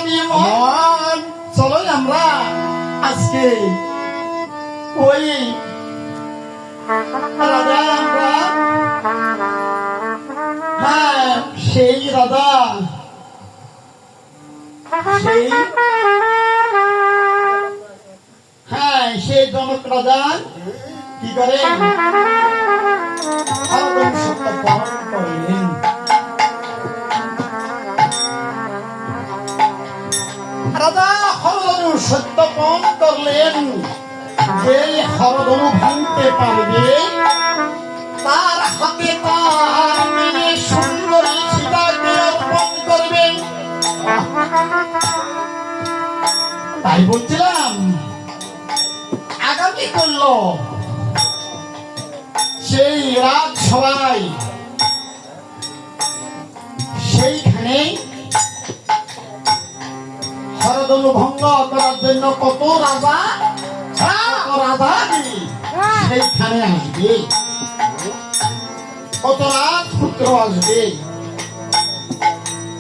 দিয়ে মহান চলো আমরা আজকে ওই রাজা আমরা হ্যাঁ সেই রাজা সেই হ্যাঁ সেই জনক রাজা কি করে সত্য পালন করলেন। রাজা হরধনু সত্য পালন করলেন যে হরধনু ভাঙতে পারবে তার হাতে তার মেয়ে সুন্দরী সীতাকে অর্পণ করবে। তাই বলছিলাম আগামী করল সেই রাজসভায় সেইখানে হরধনু ভঙ্গ করার জন্য কত রাজা সেইখানে আসবে, কত রাজপুত্র আসবে।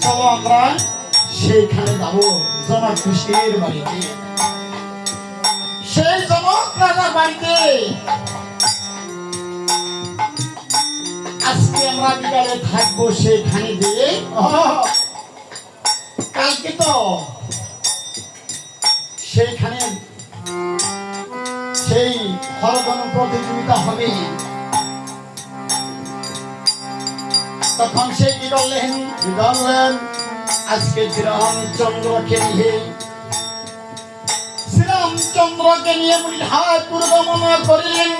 চলো আমরা সেইখানে যাবো জনক কৃষ্ণের বাড়িতে, সেই জনক রাজার বাড়িতে আজকে আমরা বিকালে থাকবো। সেইখানে গিয়ে কালকে তো সেইখানে সেই হরধনু প্রতিযোগিতা হবে। তখন সে কি করলেন আজকে শ্রীরামচন্দ্রকে নিয়ে মূলধারপুর গমন করিলেন।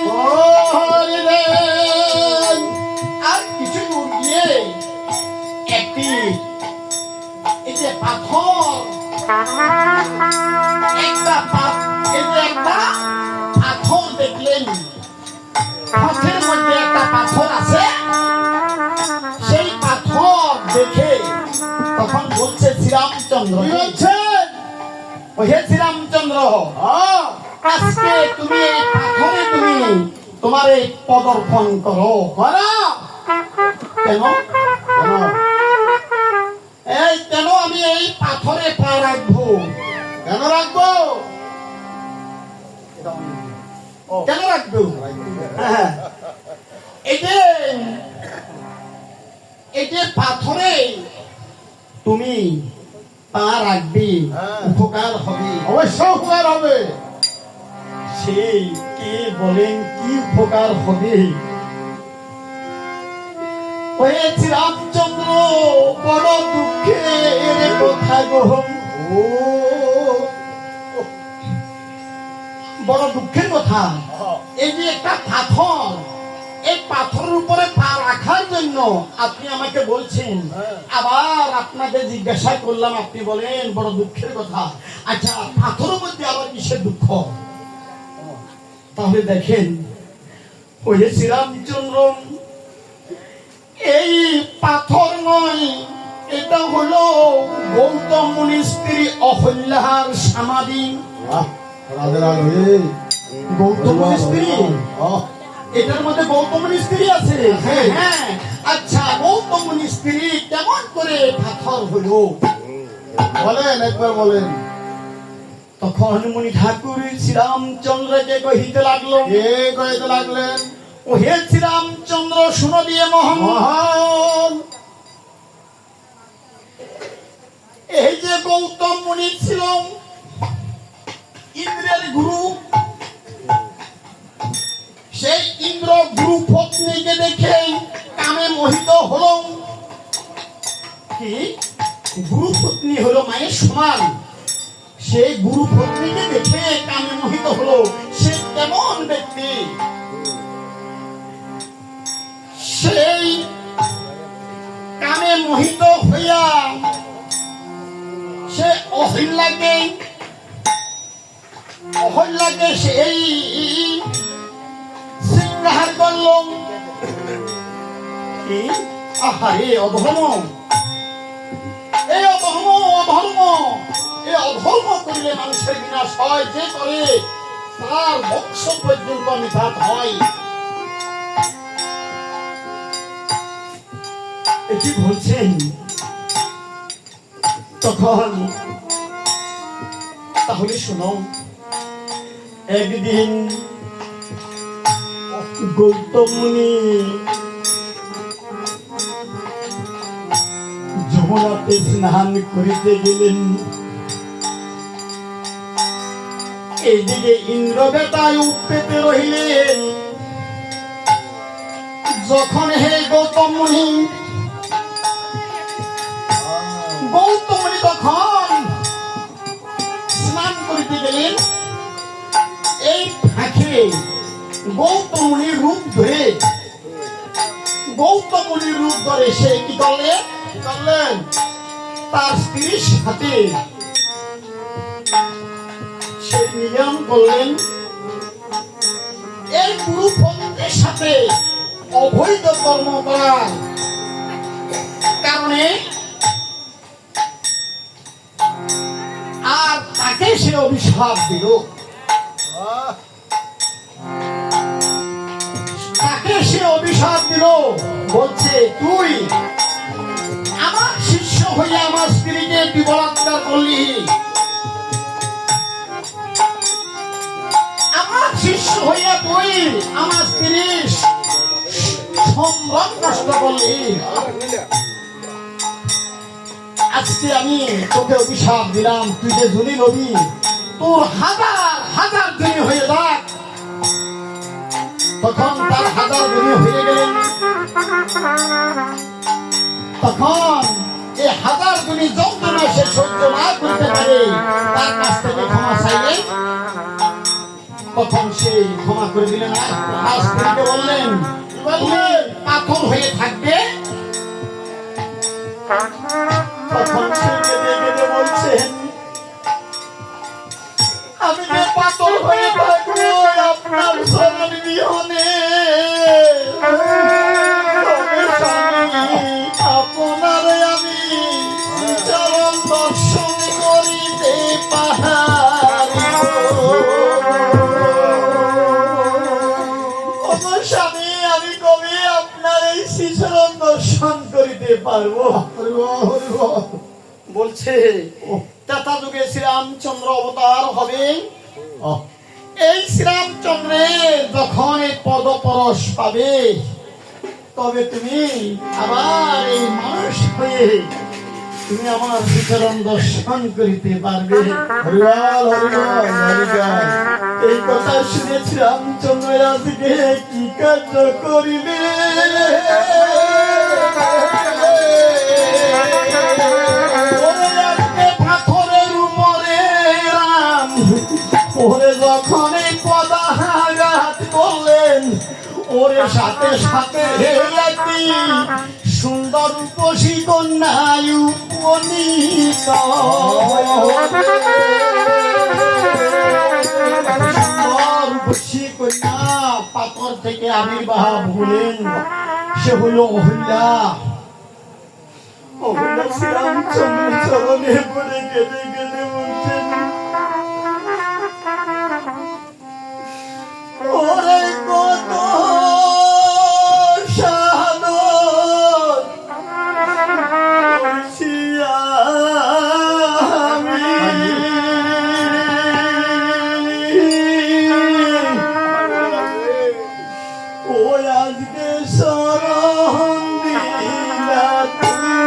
আর কিছু দূর গিয়ে একটি এই যে পাথর একটা পাথর দেখলেন, পথের মধ্যে একটা পাথর আছে। সেই পাথর দেখে তখন বলছে শ্রীরামচন্দ্র, হে শ্রীরামচন্দ্র আজকে তুমি এই পাথরে তুমি তোমার এই পদার্পণ করো। কেন এই কেন আমি এই পাথরে পা রাখবো? কেন রাখবো? কেন রাখবো? এই যে পাথরে তুমি পা রাখবি, উপকার হবে, অবশ্য উপকার হবে। সেই কে বলেন কি উপকার হবে? রামচন্দ্র বড় দুঃখের কথা গো, বড় দুঃখের কথা। এই যে একটা পাথর, এই পাথরের উপরে পা রাখার জন্য আপনি আমাকে বলছেন, আবার আপনাকে জিজ্ঞাসা করলাম, আপনি বলেন বড় দুঃখের কথা। আচ্ছা পাথরের মধ্যে আবার কিসের দুঃখ? তাহলে দেখেন ওই শ্রীরামচন্দ্র এই পাথর নয়, এটা হলো গৌতম মুনির স্ত্রী অহল্যার সমাধি। গৌতম মুনির স্ত্রী, এটার মধ্যে গৌতম মুনির স্ত্রী আছে। হ্যাঁ আচ্ছা গৌতম মুনির স্ত্রী কেমন করে পাথর হলো বলেন, একবার বলেন। তখন মুনি ঠাকুর শ্রীরামচন্দ্রকে কহিতে লাগলেন, ও হে শ্রীরামচন্দ্র শুনো দিয়ে মহান, এই যে গৌতম মুনি ছিল ইন্দ্রের গুরু, সেই ইন্দ্র গুরু পত্নীকে দেখে কামে মোহিত হলো। কি গুরু পত্নী হলো মায়ের সমান, সেই গুরু পত্নীকে দেখে কামে মোহিত হলো। সে কেমন ব্যক্তি? সেই কামে মোহিত হইয়া সে অহল্যাকে সেই সিংহার করল। কি আহারে অধর্ম, এই অধর্ম করলে মানুষের বিনাশ হয়, যে করে তার বংশ পর্যন্ত নিপাত হয়। এটি বলছেন। তখন তাহলে শোনো, একদিন গৌতম মুনি যমুনাতে স্নান করিতে গেলেন। এইদিকে ইন্দ্র বেটায় উঠতে রহিলেন। যখন হে গৌতম মুনি তখন স্নান করিতে গেলেন, এই ফাঁকে গৌতম মুনির রূপ ধরে সে কি করলেন তার স্ত্রীর সাথে সে মিলন করলেন। এই গুরুপন্থের সাথে অবৈধ কর্ম করার কারণে আর তাকে সে অভিশাপ দিল। বলছে, তুই আমার শিষ্য হয়ে আমার স্ত্রীকে তুই বলাৎকার করলি, আমার শিষ্য হইয়া তুই আমার স্ত্রীর সম্মান নষ্ট করলি। আজকে আমি তোকে অভিশাপ দিলাম, তুই যে ধনী নবী, তোর হাজার ধনী হয়ে যাক। তখন তার হাজার ধনী হয়ে গেলেন। তখন এই হাজার ধনী যন্ত্রণা সে সহ্য না করতে পারে, তার কাছ থেকে ক্ষমা চাইলেন। তখন সে ক্ষমা করে দিলেন। আর স্ত্রীকে বললেন পাথর হয়ে থাকবে। তখন সে কেঁদে কেঁদে বলছেন, আমি যে পাথর হয়ে থাকবো আপনার চরণ বিহনে, আপনারে আমি চরণ দর্শন করিতে পারি। স্বামী, আমি কবি আপনার এই শ্রীচরণ দর্শন করিতে পারবো। বলছে ত্রেতা যুগে শ্রীরামচন্দ্র অবতার হবে। এই শ্রীরামচন্দ্রে যখন এই পদপরশ পাবে, তবে তুমি আবার এই মানুষ হয়ে তুমি আমার শ্রীচরণ দর্শন করিতে পারবে। এই কথা শুনে শ্রীরামচন্দ্র আজকে কি কার্য করিলে, পাথরের উপরে রাম ওরে যখন পদাঘাত করলেন, ওরে সাথে সাথে একটি সুন্দর রূপসী কন্যায় উপনীত। রূপসী কন্যা পাথর থেকে আবির্ভাব হলেন, সে হলো অহিল্যা। শ্রীরামচন্দ্র চরণে পড়ে কেঁদে কেঁদে বলছেন, ওরে কত সাধন করছি আমি, ও আজকে শরণ দিলা তুমি।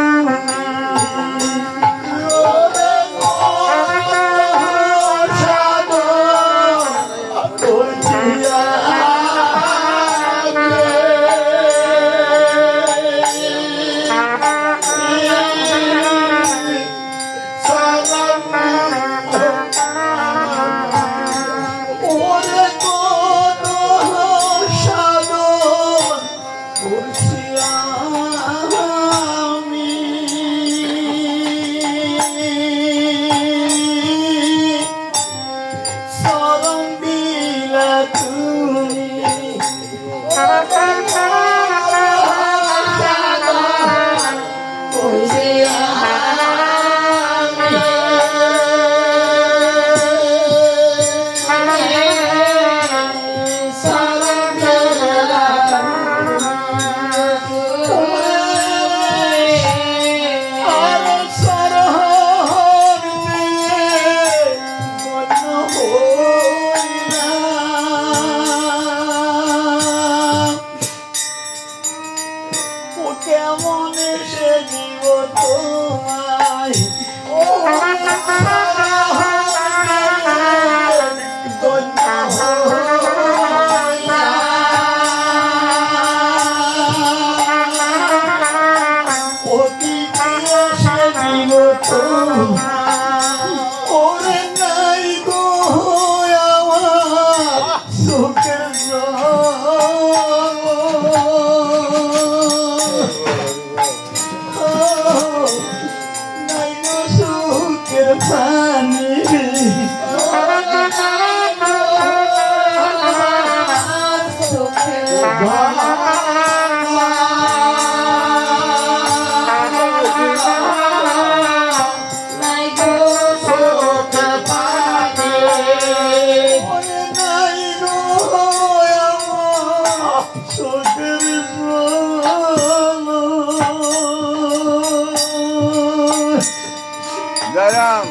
জয়রাম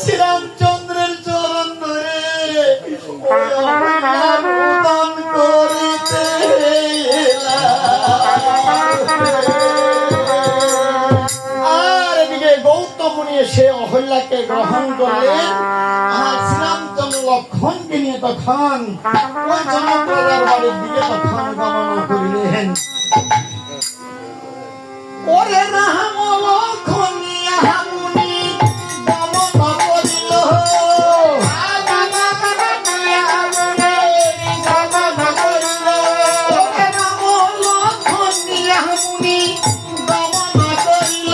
শ্রীরামচন্দ্রের চরণ ধরে দান করিতে আর এদিকে গৌতম মুনি সে অহল্যাকে গ্রহণ করলেন। আমার শ্রীরামচন্দ্র লক্ষণকে নিয়ে তখন ওই জনক রাজার বাড়ির দিকে তখন গণনা করিলেন। ওরে রাম লক্ষণ মুনি দমন করিল, ওরে রাম লক্ষণ মুনি দমন করিল,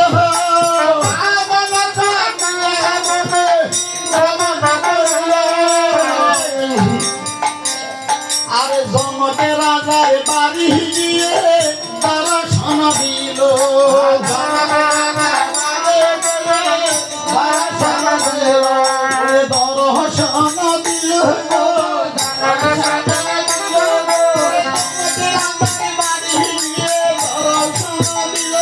আরে জনকে রাজার বাড়ি গিয়ে তারা শোনা দিল, দর্শন দিল, বাড়ি গিয়ে দর্শন দিল।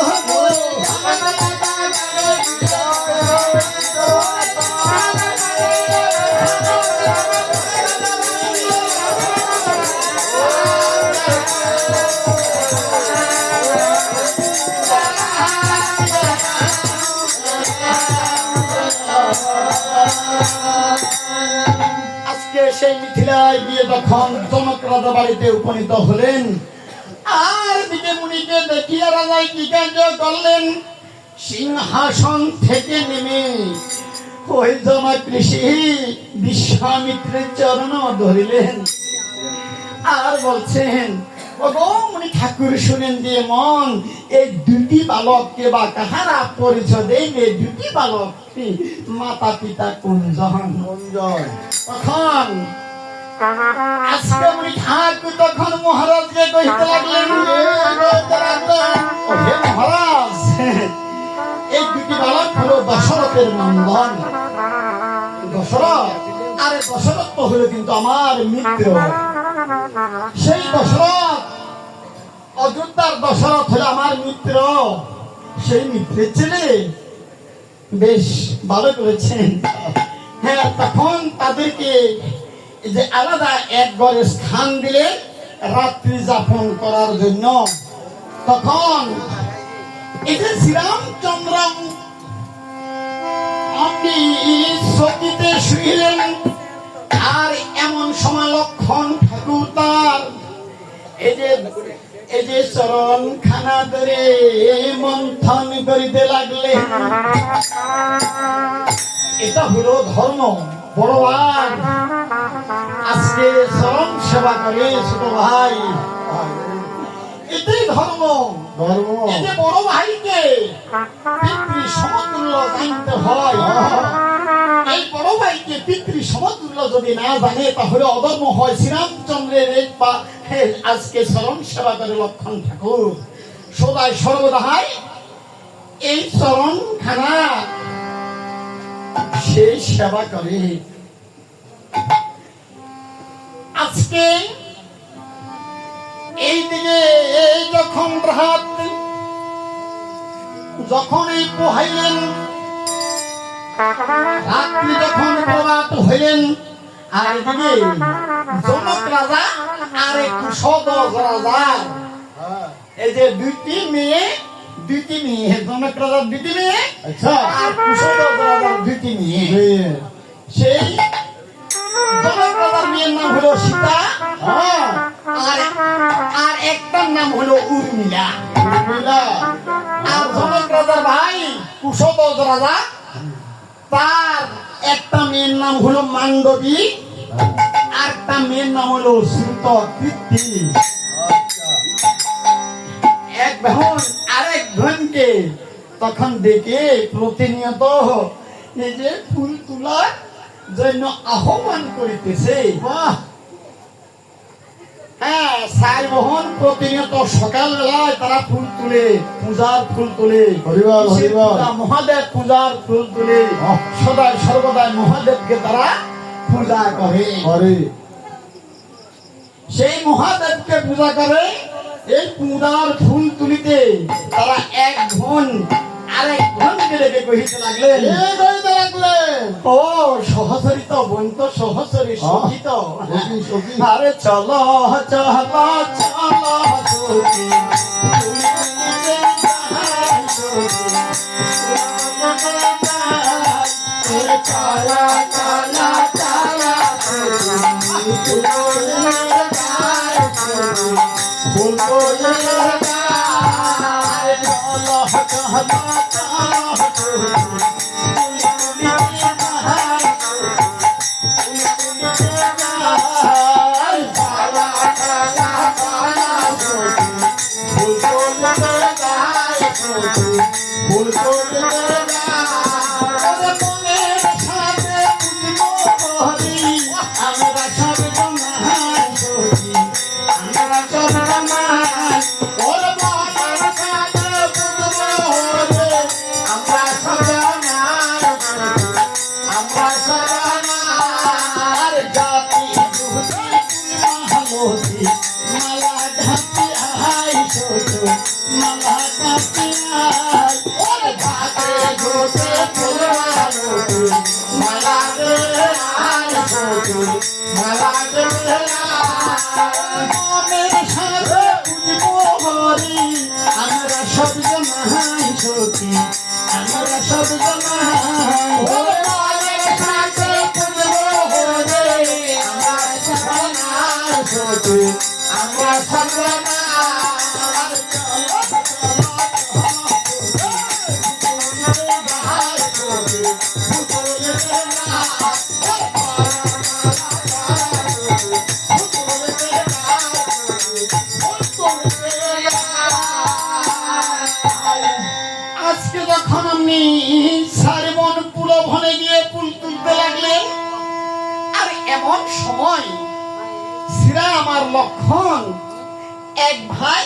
আজকে সেই মিথিলায় গিয়ে তখন জনক রাজা বাড়িতে উপনীত হলেন। আর দিকে মুনিকে দেখিয়া রাজায় কি কার্য করলেন, সিংহাসন থেকে নেমে ওই জনক ঋষি বিশ্বামিত্রের চরণ ধরিলেন আর বলছেন, ওগো মুনি ঠাকুর শুনেন দিয়ে মন, এই দুটি বালককে বা কাহারা পরিচয় দেন, এই দুটি বালক মাতা পিতা কোনজন? তখন আজকে মুনি ঠাকুর তখন মহারাজকে কহিতে লাগলেন, হে মহারাজ, এই দুটি বালক হলো দশরথের নন্দন। দশরথ, আরে দশরথ তো হলো কিন্তু আমার মিত্র। সেই দশরথ, অযোধ্যার দশরথ হলো আমার মিত্র। সেই মিত্রের ছেলে, বেশ ভালো করেছেন। হ্যাঁ, তখন তাদেরকে যে আলাদা এক ঘরে স্থান দিলে রাত্রি যাপন করার জন্য। তখন এই যে শ্রীরামচন্দ্র আপনি সতীতে শুইলেন, আর এমন সময় লক্ষণ ঠাকুর তার এই যে চরণ খানা ধরে মন্থন করিতে লাগলে। এটা হলো ধর্ম। বড় ভাই আজকে চরণ সেবা করে ছোট ভাই, এটাই ধর্ম। ধর্ম এই যে বড় ভাইকে পিতৃ সমতুল্য জানতে হয়। এই বড় ভাইকে পিতৃ সমতুল্য যদি না জানে তাহলে অধর্ম হয়। শ্রীরামচন্দ্রের আজকে চরণ সেবা করে লক্ষণ ঠাকুর সদাই সর্বদাই এই চরণ খানা সেই সেবা করে। আজকে এই দিকে যখন রাত, যখন এই পোহাইলেন, রাত্রি যখন প্রভাত হইলেন, আর এদিকে জনক রাজা আর একটু সদজ রাজা এই যে দুইটি মেয়ে জনক রাজার দুইটি মেয়ে, আচ্ছা আর কুশল রাজার দুইটি মেয়ে। মেয়ে সেই জনক রাজার মেয়ের নাম হলো সীতা, হ্যাঁ আর আর একটার নাম হলো উর্মিলা। উর্মিলা আর জনক রাজার ভাই কুশল রাজা, তার একটা মেয়ের নাম হলো মান্ডবী, আর একটা মেয়ের নাম হলো শ্রুতকীর্তি। আচ্ছা এক বোন আরেক বোনকে তখন ডেকে প্রতিনিয়ত এই যে ফুল তোলার জন্য আহ্বান করিতেছে। বাহ হ্যাঁ, চার বোন প্রতিনিয়ত সকালবেলায় তারা ফুল তুলে, পূজার ফুল তুলে, হরিবল, কিসের হরিবল। পূজা? মহাদেব পূজার ফুল তুলে, আহ। সদাই সর্বদাই মহাদেবকে তারা পূজা করে। আরে সেই মহাদেবকে পূজা করে। এই পূজার ফুল তুলিতে তারা এক বোন আরেক বোনকে রেখে কহিতে লাগলেন, এই কইতে লাগলেন ও সহচরী তো বোন তো সহচরী সখী তো, সখী, সখী। আরে চলো চলো চলো সখী, তুলি তুলিতে যাই সখী, ওরে চলো চলো চলো সখী, তুলি তুলিতে যাই সখী, ফুল তুলিতে যাই, চলো চলো চলো সখী, আমরা সব জমাই সখী, আমরা সব আজকে যখন আপনি সারিবন পুলভনে গিয়ে পুল তুলতে লাগলেন, আর এমন সময় সিরা আমার লক্ষণ এক ভাই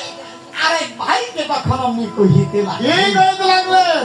আরেক ভাইকে তখন আপনি কহিতে লাগলেন, এই কইতে লাগলেন